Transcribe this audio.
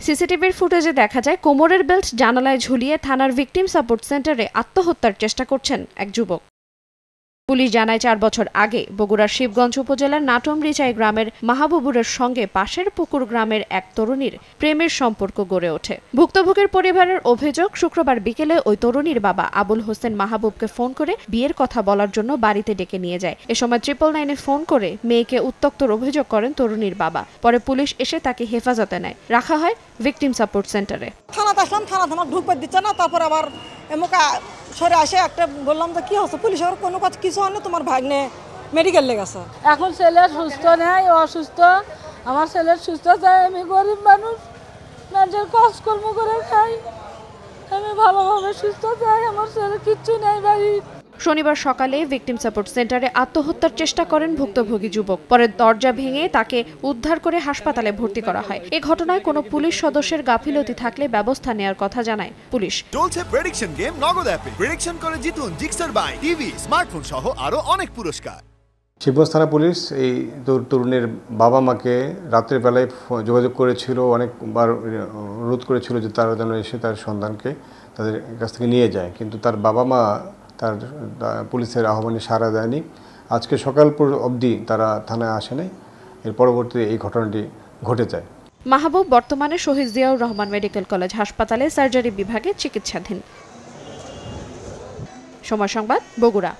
সিসিটিভির ফুটেজে দেখা যায় কোমরের বেল্ট জানালায় ঝুলিয়ে থানার ভিকটিম সাপোর্ট সেন্টারে আত্মহত্যার চেষ্টা করছেন এক যুবক। পুলিশ জানায় 4 বছর আগে বগুড়ার শিবগঞ্জ উপজেলার নাটমরিচাই গ্রামের মাহবুবুরের সঙ্গে পাশের পুকুর গ্রামের এক তরুণীর প্রেমের সম্পর্ক গড়ে ওঠে। ভুক্তভোগীর পরিবারের অভিযোগ, শুক্রবার বিকেলে ওই তরুণীর বাবা আবুল হোসেন মাহবুবকে ফোন করে বিয়ের কথা বলার জন্য বাড়িতে ডেকে নিয়ে যায়। এ সময় 999-এ ফোন করে মেয়েকে উত্ত্যক্তর অভিযোগ করেন তরুণীর বাবা। পরে পুলিশ এসে তাকে হেফাজতে নেয়, রাখা হয় ভিকটিম সাপোর্ট সেন্টারে। থানাতে আসলাম, থানা ঢুকতে দিচ্ছে না। তারপর আবার এমকা সরে আসে একটা বললাম যে কি হচ্ছে, পুলিশের কোনো কাজ কিছু হয় না, তোমার ভাগ্নে মেডিকেল লেগেছে। এখন ছেলের সুস্থ নেই, অসুস্থ। আমার ছেলের সুস্থ চাই, আমি গরিব মানুষ, নিজের কাজকর্ম করে খাই, আমি ভালোভাবে সুস্থ চাই, আমার ছেলে কিচ্ছু নেই বাড়ি। শনিবার সকালে ভিকটিম সাপোর্ট সেন্টারে আত্মহত্যার চেষ্টা করেন ভুক্তভোগী যুবক। পরে দরজা ভেঙে তাকে উদ্ধার করে হাসপাতালে ভর্তি করা হয়। এই ঘটনায় কোনো পুলিশ সদস্যের গাফিলতি থাকলে ব্যবস্থা নেওয়ার কথা জানায় পুলিশ। চলছে প্রেডিকশন গেম নগদ অ্যাপে। প্রেডিকশন করে জিতুন জিক্সার বাইক, টিভি, স্মার্টফোন সহ আরো অনেক পুরস্কার। শিবগঞ্জ থানা পুলিশ এই তরুণের বাবা মাকে রাতের বেলায় যোগাযোগ করেছিল, অনেকবার অনুরোধ করেছিল যে তারা যেন এসে তার সন্তানকে তাদের কাছ থেকে নিয়ে যায়, কিন্তু তার বাবা মা তার পুলিশের আহ্বানে সাড়া দেয়নি। আজকে সকাল অবধি তারা থানায় আসে নাই। এর পরবর্তীতে এই ঘটনাটি ঘটে যায়। মাহবুব বর্তমানে শহীদ জিয়াউর রহমান মেডিকেল কলেজ হাসপাতালে সার্জারি বিভাগে চিকিৎসাধীন। সময় সংবাদ, বগুড়া।